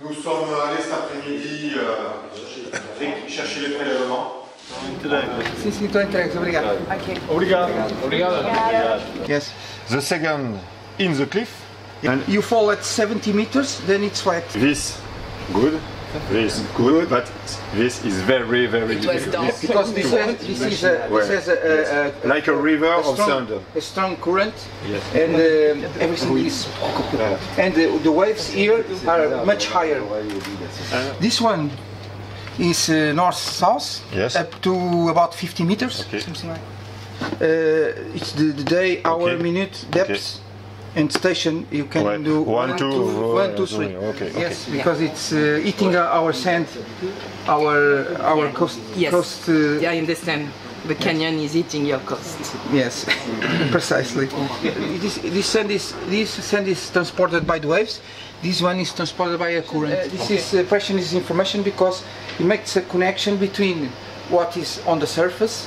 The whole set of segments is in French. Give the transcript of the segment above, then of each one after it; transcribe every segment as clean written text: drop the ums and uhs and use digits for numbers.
Nous sommes allés cet après-midi chercher les prélèvements. Sim, sim, estou entregue, obrigado. Ok. Obrigado. Obrigado. Yes. The second in the cliff. And you fall at 70 meters, then it's wet. This good. This good, but this is very, very difficult. Because this is a Like a river of strong, sand. a strong current, Yes. and everything is, and the waves here are much higher. This one is north-south, Yes. up to about 50 meters, Okay. something like. It's the day, hour, Okay. minute, depth, and station. You can Ouais. do One, two, 3. Okay. Yes, because it's eating our sand, our coast. Yes. Coast, Yeah, I understand. The canyon is eating your coast. Yes, precisely. This sand is transported by the waves. This one is transported by a current. This is impressionist information because it makes a connection between what is on the surface,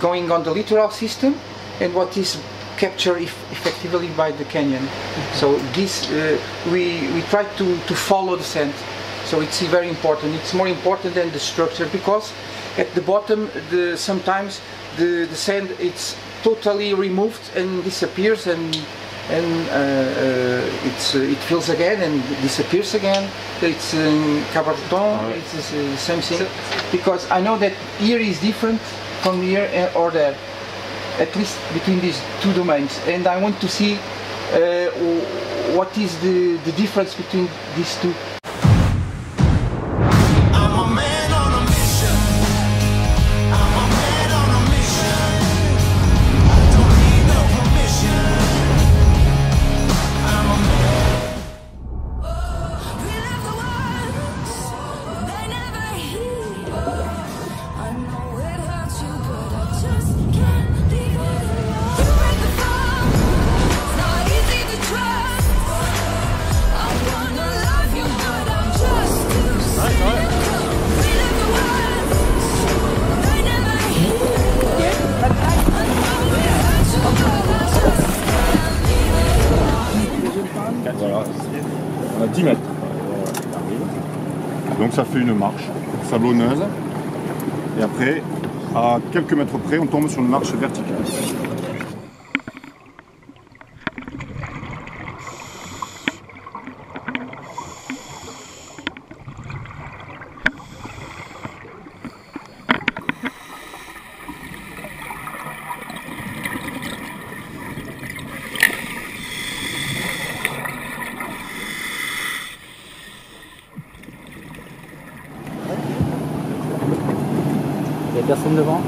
going on the littoral system, and what is captured effectively by the canyon. So this we try to follow the sand. So it's very important. It's more important than the structure because at the bottom sometimes the sand it's totally removed and disappears and it fills again and disappears again. It's Cabarton, it's the same thing. Because I know that here is different from here or there, at least between these two domains. And I want to see what is the difference between these two. Voilà, on a 10 mètres. Donc ça fait une marche sablonneuse. Et après, à quelques mètres près, on tombe sur une marche verticale. Il n'y a personne devant.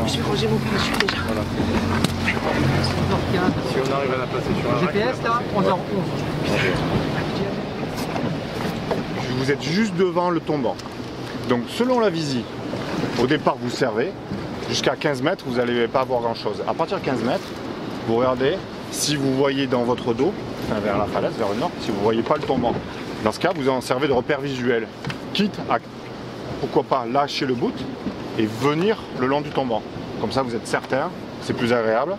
Je vais ranger mon parachute déjà. Voilà. Si on arrive à la placer sur un GPS là, 11h11. Vous êtes juste devant le tombant. Donc selon la visite, au départ vous servez, jusqu'à 15 mètres vous n'allez pas voir grand chose. À partir de 15 mètres, vous regardez si vous voyez dans votre dos, enfin vers la falaise, vers le nord, si vous ne voyez pas le tombant. Dans ce cas, vous en servez de repère visuel, quitte à, pourquoi pas, lâcher le bout et venir le long du tombant. Comme ça vous êtes certain, c'est plus agréable.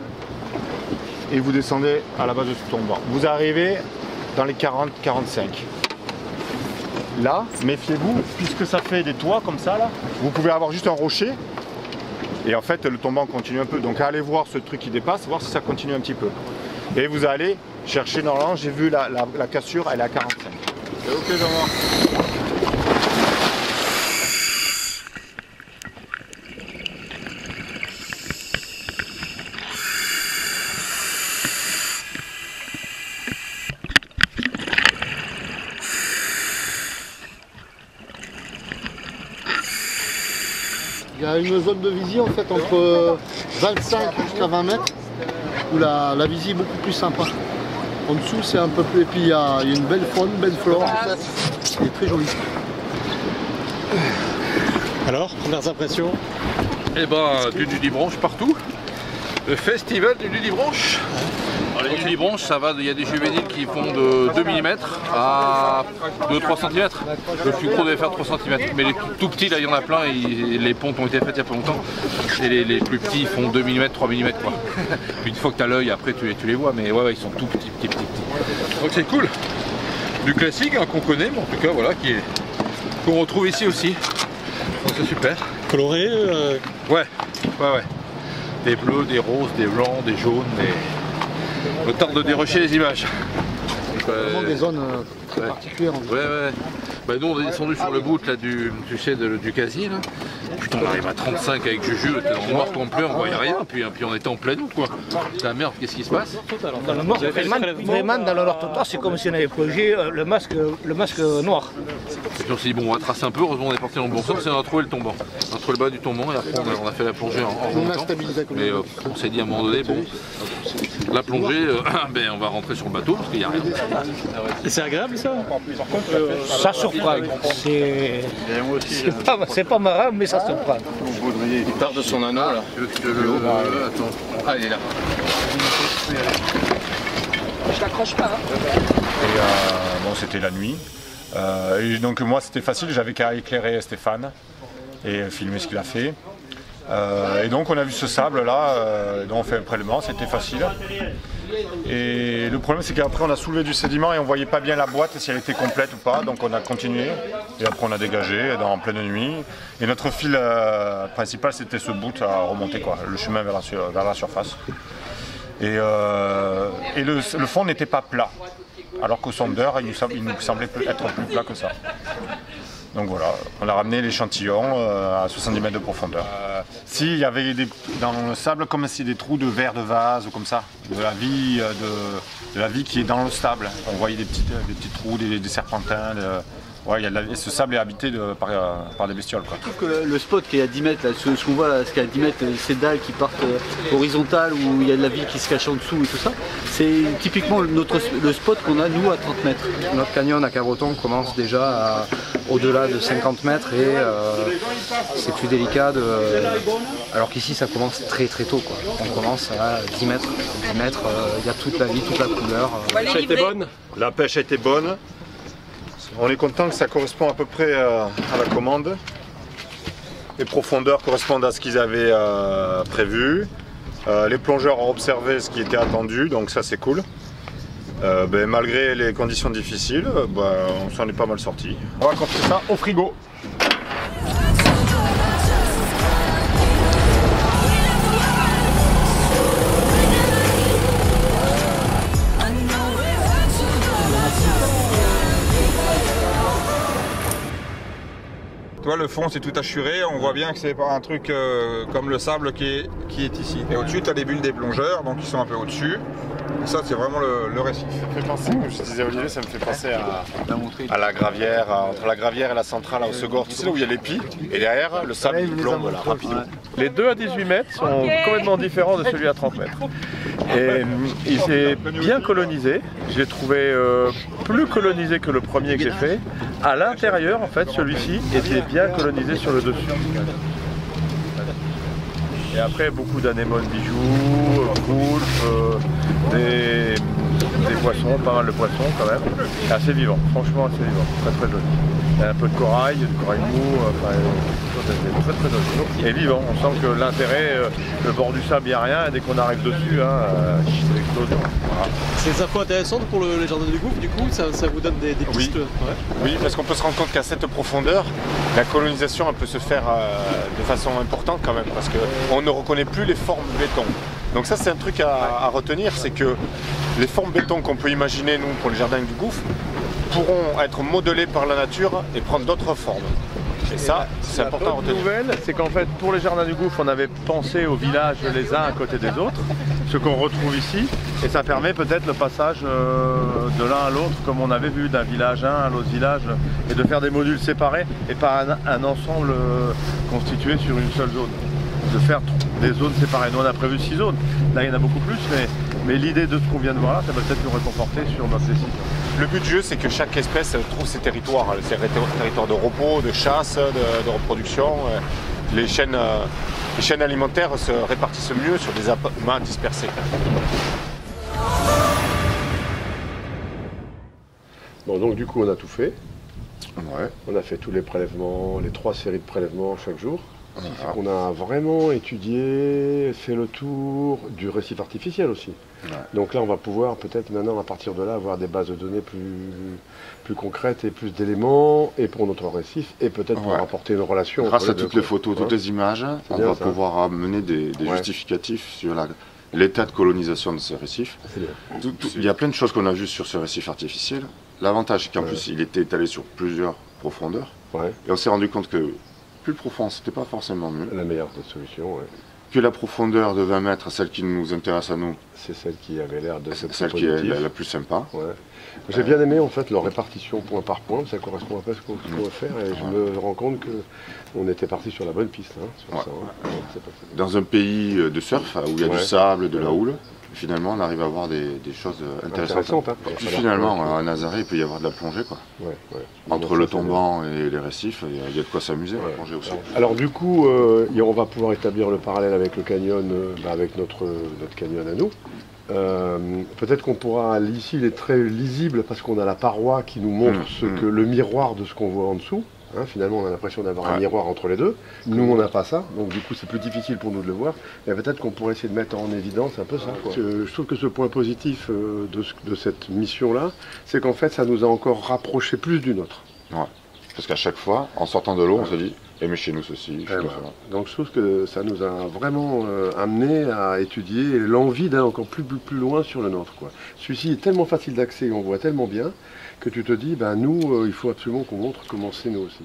Et vous descendez à la base de ce tombant. Vous arrivez dans les 40-45. Là, méfiez-vous, puisque ça fait des toits comme ça, là, vous pouvez avoir juste un rocher. Et en fait, le tombant continue un peu. Donc allez voir ce truc qui dépasse, voir si ça continue un petit peu. Et vous allez chercher, normalement, j'ai vu la cassure, elle est à 45. C'est ok, Jean-Marc. Il y a une zone de visie en fait entre 25 jusqu'à 20 mètres où la visie est beaucoup plus sympa. En dessous c'est un peu plus, et puis il y a une belle faune, belle flore, c'est très joli. Alors, premières impressions? Eh ben, du nudibranche partout. Le festival du nudibranche. Alors, les nudibranches, ça va, il y a des juvéniles qui font de 2 mm à 2-3 cm. Le plus gros devait faire 3 cm. Mais les tout petits, là, il y en a plein. Les pontes ont été faites il y a pas longtemps. Et les plus petits, ils font 2 mm, 3 mm. Quoi. Puis une fois que tu as l'œil, après, tu les vois. Mais ouais, ils sont tout petits. Donc c'est cool. du classique hein, qu'on connaît, mais en tout cas voilà, qu'on retrouve ici aussi. Donc c'est super. Coloré Ouais. Des bleus, des roses, des blancs, des jaunes, le temps de dérocher les images. Vraiment des zones très particulières. Ouais. Bah nous on est descendu sur le bout là, du casier là. Putain on arrive à 35 avec Juju, on était dans le noir complet, on voyait rien, puis on était en pleine eau quoi. La merde, qu'est-ce qui se passe? Dans le noir, vraiment dans le noir total, c'est comme si on avait plongé le masque noir. Et puis on s'est dit bon on va tracer un peu, heureusement on est parti dans le bon sens et on a trouvé le tombant. On a trouvé le bas du tombant et après on a fait la plongée en remontant. Mais on s'est dit à un moment donné, bon, la plongée, on va rentrer sur le bateau parce qu'il n'y a rien. Et c'est agréable ça? Ça surprend. C'est pas marrant, mais ça surprend. Il part de son anneau là. Attends. Ah, il est là. Je t'accroche pas. Et bon, c'était la nuit. Et donc moi c'était facile, j'avais qu'à éclairer Stéphane et filmer ce qu'il a fait. Et donc on a vu ce sable là, dont on fait un prélèvement, c'était facile. Et le problème c'est qu'après on a soulevé du sédiment et on voyait pas bien la boîte si elle était complète ou pas, donc on a continué et après on a dégagé en pleine nuit. Et notre fil principal c'était ce bout à remonter quoi, le chemin vers la surface. Et le fond n'était pas plat, alors qu'au sondeur il nous semblait être plus plat que ça. Donc voilà, on a ramené l'échantillon à 70 mètres de profondeur. S'il y avait dans le sable comme si des trous de verre de vase ou comme ça, de la vie qui est dans le sable. On voyait des petits trous, des serpentins. Ce sable est habité par des bestioles. Quoi. Je trouve que le spot qui est à 10 mètres, là, ce qu'on voit là, ce qui est à 10 mètres, ces dalles qui partent horizontales où il y a de la vie qui se cache en dessous et tout ça, c'est typiquement le spot qu'on a nous à 30 mètres. Notre canyon à Cabreton commence déjà au-delà de 50 mètres et c'est plus délicat alors qu'ici ça commence très tôt quoi. On commence à 10 mètres. 10 mètres, il y a toute la vie, toute la couleur. La pêche a été bonne. La pêche a été bonne. On est content que ça correspond à peu près à la commande. Les profondeurs correspondent à ce qu'ils avaient prévu. Les plongeurs ont observé ce qui était attendu, donc ça c'est cool. Malgré les conditions difficiles, on s'en est pas mal sorti. On va raconter ça au frigo. Toi, le fond c'est tout assuré, on voit bien que c'est pas un truc comme le sable qui est ici. Et au-dessus tu as les bulles des plongeurs, donc ils sont un peu au-dessus. Et ça c'est vraiment le récif. Ça me fait penser, comme je disais Olivier, ça me fait penser à la gravière, entre la gravière et la centrale à Osegor, tu sais là où il y a les pieds, et derrière le sable il plombe là, rapidement. Les deux à 18 mètres sont complètement différents de celui à 30 mètres. Et il s'est bien colonisé, je l'ai trouvé plus colonisé que le premier que j'ai fait. À l'intérieur en fait celui-ci était bien colonisé sur le dessus. Et après beaucoup d'anémones bijoux, poulpes, des poissons, pas mal de poissons quand même. Et assez vivant, franchement assez vivant, très très joli. Il y a un peu de corail mou, très très joli. Et vivant, on sent que l'intérêt, le bord du sable, il n'y a rien, et dès qu'on arrive dessus, c'est l'explosion. Voilà. C'est des infos intéressantes pour les jardins du gouffre, du coup, ça vous donne des pistes. Oui, parce qu'on peut se rendre compte qu'à cette profondeur, la colonisation elle peut se faire de façon importante quand même, parce qu'on ne reconnaît plus les formes béton. Donc ça c'est un truc à retenir, c'est que les formes béton qu'on peut imaginer nous pour les jardins du gouffre pourront être modelées par la nature et prendre d'autres formes. Et ça, c'est important à retenir. La bonne nouvelle, c'est qu'en fait, pour les jardins du gouffre, on avait pensé aux villages les uns à côté des autres, ce qu'on retrouve ici, et ça permet peut-être le passage de l'un à l'autre, comme on avait vu, d'un village à l'autre village, et de faire des modules séparés, et pas un ensemble constitué sur une seule zone. De faire des zones séparées. Nous, on a prévu 6 zones. Là, il y en a beaucoup plus, mais l'idée de ce qu'on vient de voir là, ça va peut-être nous réconforter sur notre décision. Le but du jeu, c'est que chaque espèce trouve ses territoires de repos, de chasse, de reproduction. Les chaînes alimentaires se répartissent mieux sur des amas dispersés. Bon, donc du coup, on a tout fait. Ouais. On a fait tous les prélèvements, les 3 séries de prélèvements chaque jour. C'est qu'on a vraiment étudié, fait le tour du récif artificiel aussi. Ouais. Donc là, on va pouvoir peut-être maintenant, à partir de là, avoir des bases de données plus concrètes et plus d'éléments, et pour notre récif, et peut-être pour apporter une relation. Grâce à toutes les photos, toutes les images, on va pouvoir amener des justificatifs sur l'état de colonisation de ces récifs. Il y a plein de choses qu'on a vues sur ce récif artificiel. L'avantage, c'est qu'en plus, il était étalé sur plusieurs profondeurs. Et on s'est rendu compte que plus profond, c'était pas forcément mieux. La meilleure des solutions, que la profondeur de 20 mètres, celle qui nous intéresse à nous, c'est celle qui avait l'air de celle qui est la plus sympa. J'ai bien aimé en fait leur répartition point par point, ça correspond un peu à ce qu'on veut faire, et je me rends compte qu'on était parti sur la bonne piste. Sur ça, Dans un pays de surf, où il y a du sable, de la houle, finalement on arrive à voir des choses intéressantes. Et puis finalement, à Nazaré, il peut y avoir de la plongée. Entre le tombant et les récifs, il y a de quoi s'amuser à plonger aussi. Alors du coup, on va pouvoir établir le parallèle avec le canyon, avec notre canyon à nous. Peut-être qu'on pourra, ici il est très lisible parce qu'on a la paroi qui nous montre le miroir de ce qu'on voit en dessous. Finalement on a l'impression d'avoir un miroir entre les deux. Nous on n'a pas ça, donc du coup c'est plus difficile pour nous de le voir. Et peut-être qu'on pourrait essayer de mettre en évidence un peu ça. Je trouve que ce point positif de cette mission-là, c'est qu'en fait ça nous a encore rapprochés plus du nôtre. Parce qu'à chaque fois, en sortant de l'eau, on se dit « mais chez nous ceci, chez nous cela ». Donc je trouve que ça nous a vraiment amené à étudier l'envie d'aller encore plus loin sur le nôtre. Celui-ci est tellement facile d'accès, on voit tellement bien, que tu te dis, nous, il faut absolument qu'on montre comment c'est nous aussi.